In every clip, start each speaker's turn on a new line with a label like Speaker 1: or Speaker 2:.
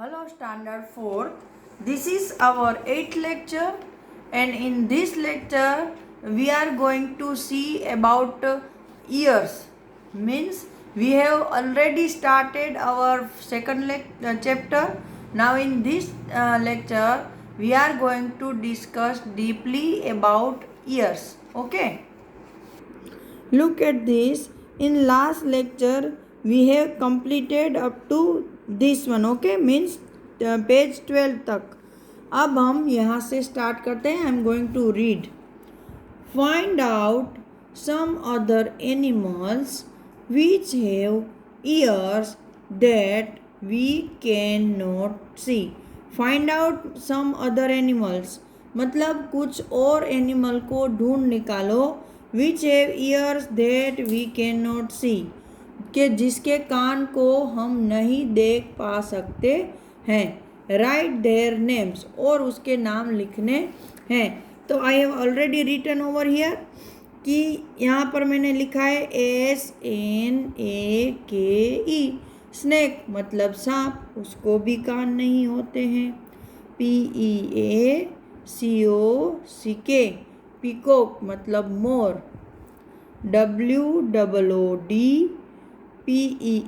Speaker 1: Hello Standard 4. This is our 8th lecture, and in this lecture we are going to see about years. Means we have already started our second chapter. Now in this lecture we are going to discuss deeply about years. Okay. Look at this. In last lecture we have completed up to this one. Okay, means page 12 तक. अब हम यहाँ से start करते हैं. I am going to read. Find out some other animals which have ears that we cannot see. Find out some other animals मतलब कुछ और एनिमल को ढूंढ निकालो which have ears that we cannot see के जिसके कान को हम नहीं देख पा सकते हैं. राइट देयर नेम्स और उसके नाम लिखने हैं. तो I have already written over here कि यहाँ पर मैंने लिखा है SNAKE. स्नेक मतलब सांप, उसको भी कान नहीं होते हैं. PEACOCK पीकॉक मतलब मोर. WOOD PEACKER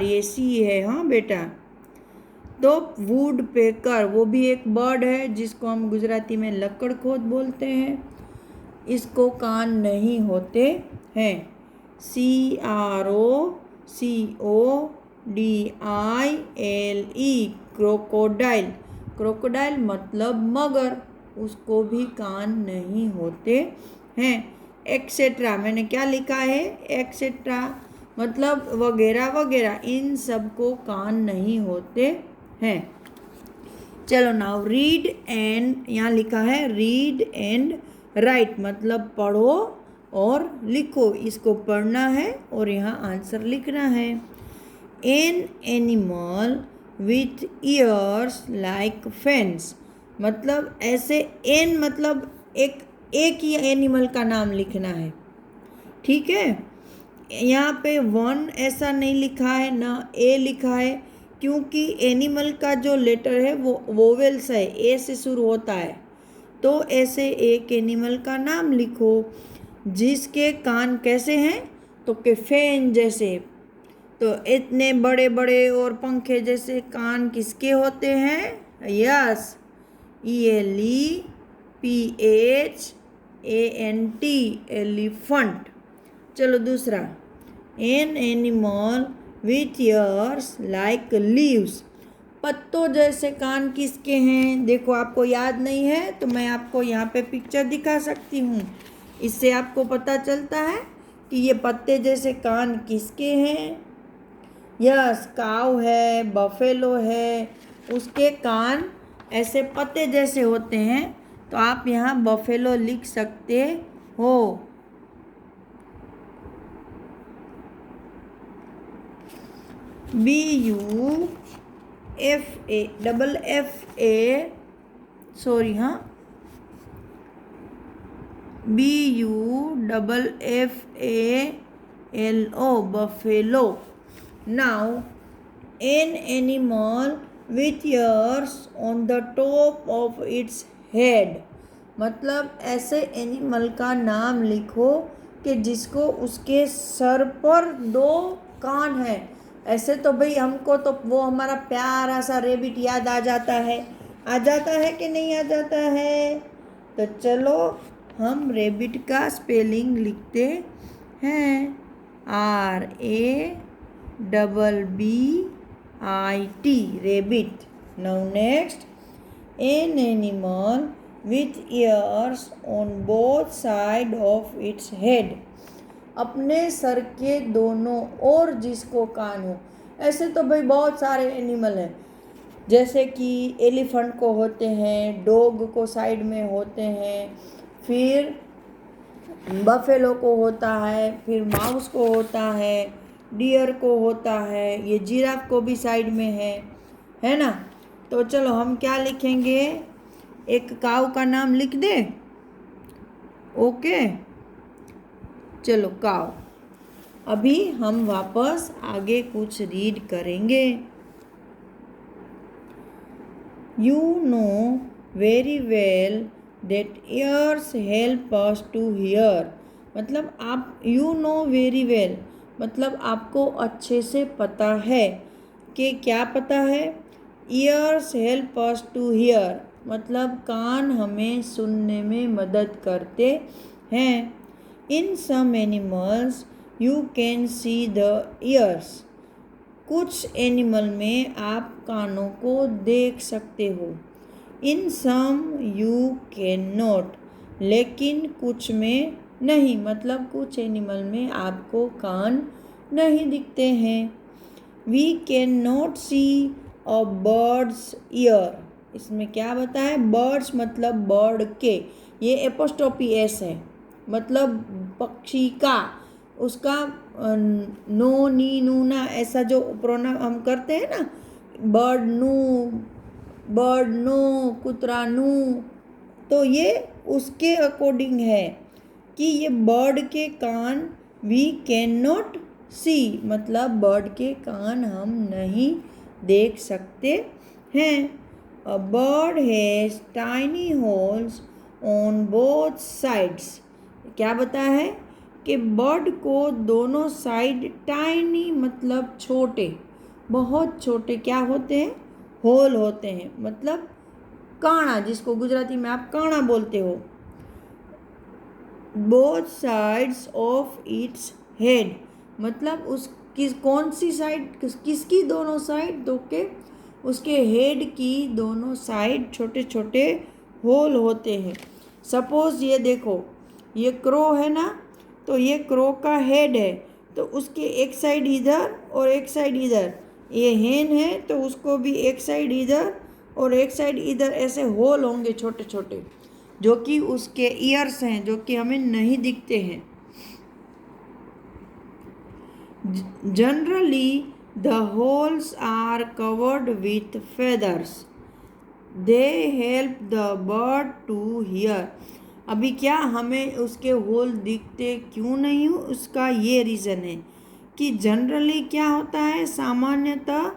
Speaker 1: ये सी है. हाँ बेटा. तो वुड पेकर वो भी एक बर्ड है जिसको हम गुजराती में लकड़खोद बोलते हैं. इसको कान नहीं होते हैं. CROCODILE crocodile. क्रोकोडाइल मतलब मगर, उसको भी कान नहीं होते हैं. एक्सेट्रा मैंने क्या लिखा है? एक्सेट्रा मतलब वगैरह वगैरह, इन सब को कान नहीं होते हैं. चलो नाउ रीड एंड, यहाँ लिखा है रीड एंड राइट मतलब पढ़ो और लिखो. इसको पढ़ना है और यहाँ आंसर लिखना है. An animal with years like fans मतलब ऐसे. एन मतलब एक ही एनिमल का नाम लिखना है. ठीक है. यहाँ पे वन ऐसा नहीं लिखा है, ना ए लिखा है, क्योंकि एनिमल का जो लेटर है वो वोवेल्स है, ए से शुरू होता है. तो ऐसे एक एनिमल का नाम लिखो जिसके कान कैसे हैं? तो के फैन जैसे. तो इतने बड़े बड़े और पंखे जैसे कान किसके होते हैं? Yes, ELEPHANT elephant. चलो दूसरा. An animal with years like leaves पत्तों जैसे कान किसके हैं? देखो आपको याद नहीं है तो मैं आपको यहाँ पे पिक्चर दिखा सकती हूँ. इससे आपको पता चलता है कि ये पत्ते जैसे कान किसके हैं. यस, काऊ है, बफेलो है, उसके कान ऐसे पत्ते जैसे होते हैं. तो आप यहाँ बफेलो लिख सकते हो. BUFFA सॉरी हाँ BUFFALO buffalo. Now an animal with ears on the top of its head मतलब ऐसे एनिमल का नाम लिखो कि जिसको उसके सर पर 2 कान है. ऐसे तो भाई हमको तो वो हमारा प्यारा सा रेबिट याद आ जाता है. आ जाता है कि नहीं आ जाता है? तो चलो हम रेबिट का स्पेलिंग लिखते हैं. RABBIT rabbit. Now next, an animal with ears on both sides of its head अपने सर के दोनों ओर जिसको कान हो. ऐसे तो भाई बहुत सारे एनिमल हैं, जैसे कि एलिफेंट को होते हैं, डॉग को साइड में होते हैं, फिर बफेलो को होता है, फिर माउस को होता है, डियर को होता है, ये जिराफ को भी साइड में है ना. तो चलो हम क्या लिखेंगे? एक काऊ का नाम लिख दे. ओके चलो काऊ. अभी हम वापस आगे कुछ रीड करेंगे। You know very well that ears help us to hear। मतलब आप you know very well मतलब आपको अच्छे से पता है कि क्या पता है। ears help us to hear मतलब कान हमें सुनने में मदद करते हैं। In some animals you can see the ears। कुछ एनिमल में आप कानों को देख सकते हो। इन सम यू कैन नॉट लेकिन कुछ में नहीं मतलब कुछ एनिमल में आपको कान नहीं दिखते हैं। We can not see a bird's ear. इसमें क्या बताया, बर्ड्स मतलब बर्ड के, ये एपोस्ट्रोफी एस है मतलब पक्षी का, उसका नो नी नू ना ऐसा जो प्रोनाउन हम करते हैं ना, बर्ड नू, बर्ड नो, कुतरा नू, तो ये उसके अकॉर्डिंग है कि ये बर्ड के कान वी कैन नॉट सी मतलब बर्ड के कान हम नहीं देख सकते हैं। A bird has tiny holes on both sides. क्या बताया है कि बर्ड को दोनों साइड टाइनी मतलब छोटे, बहुत छोटे क्या होते हैं, होल होते हैं मतलब काना, जिसको गुजराती में आप काना बोलते हो। Both sides of its head मतलब उसकी कौन सी साइड, किसकी दोनों साइड, तो के उसके हेड की दोनों साइड छोटे छोटे होल होते हैं। सपोज ये देखो, ये क्रो है ना, तो ये क्रो का हेड है, तो उसके एक साइड इधर और एक साइड इधर। ये हेन है तो उसको भी एक साइड इधर और एक साइड इधर ऐसे होल होंगे छोटे छोटे, जो कि उसके ईयर्स हैं, जो कि हमें नहीं दिखते हैं। Generally the holes are covered with feathers. They help the bird to hear. अभी क्या हमें उसके होल दिखते क्यों नहीं हो, उसका ये रीज़न है कि जनरली क्या होता है, सामान्यतः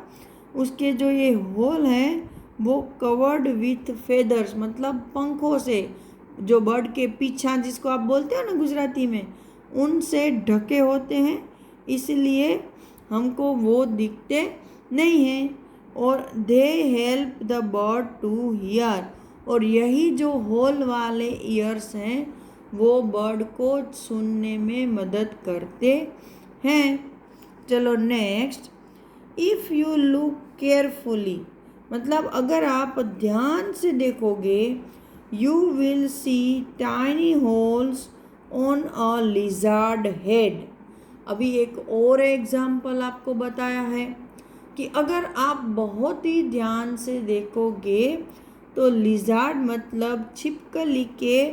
Speaker 1: उसके जो ये होल हैं वो कवर्ड विथ फेदर्स मतलब पंखों से, जो बर्ड के पीछा जिसको आप बोलते हो ना गुजराती में, उनसे ढके होते हैं, इसलिए हमको वो दिखते नहीं हैं। और they help the bird to hear, और यही जो होल वाले ईयर्स हैं वो बर्ड को सुनने में मदद करते हैं। चलो next, if you look carefully मतलब अगर आप ध्यान से देखोगे, you will see tiny holes on a lizard head. अभी एक और एग्जाम्पल आपको बताया है कि अगर आप बहुत ही ध्यान से देखोगे तो लिजार्ड मतलब छिपकली के,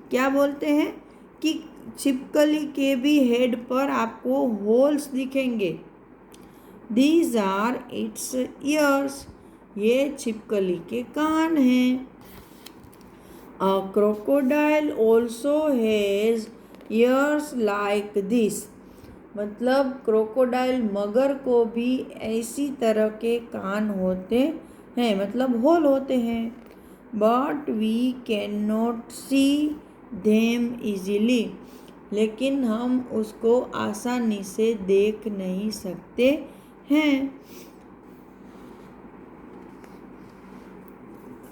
Speaker 1: क्या बोलते हैं कि छिपकली के भी हेड पर आपको होल्स दिखेंगे। दीज आर इट्स ईयर्स, ये छिपकली के कान हैं। अ crocodile also has years like this मतलब क्रोकोडाइल मगर को भी ऐसी तरह के कान होते हैं मतलब होल होते हैं। But we can not see them easily लेकिन हम उसको आसानी से देख नहीं सकते हैं।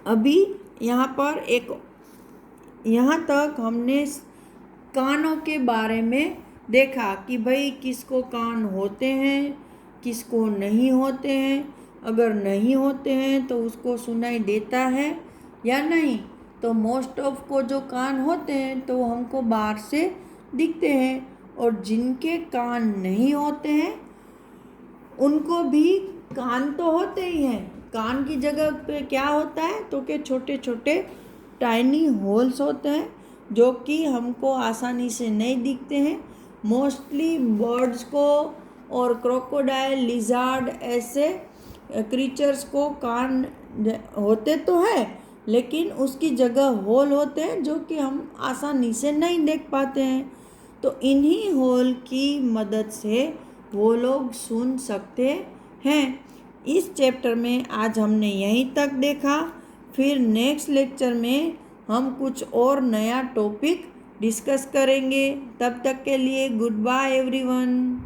Speaker 1: अभी यहाँ पर यहाँ तक हमने कानों के बारे में देखा कि भाई किसको कान होते हैं, किसको नहीं होते हैं। अगर नहीं होते हैं तो उसको सुनाई देता है या नहीं, तो मोस्ट ऑफ को जो कान होते हैं तो हमको बाहर से दिखते हैं, और जिनके कान नहीं होते हैं उनको भी कान तो होते ही हैं। कान की जगह पे क्या होता है तो के छोटे छोटे टाइनी होल्स होते हैं जो कि हमको आसानी से नहीं दिखते हैं। मोस्टली बर्ड्स को और क्रोकोडाइल, लिजार्ड ऐसे क्रीचर्स को कान होते तो है लेकिन उसकी जगह होल होते हैं जो कि हम आसानी से नहीं देख पाते हैं। तो इन्हीं होल की मदद से वो लोग सुन सकते हैं। इस चैप्टर में आज हमने यहीं तक देखा। फिर नेक्स्ट लेक्चर में हम कुछ और नया टॉपिक डिस्कस करेंगे। तब तक के लिए गुड बाय एवरीवन।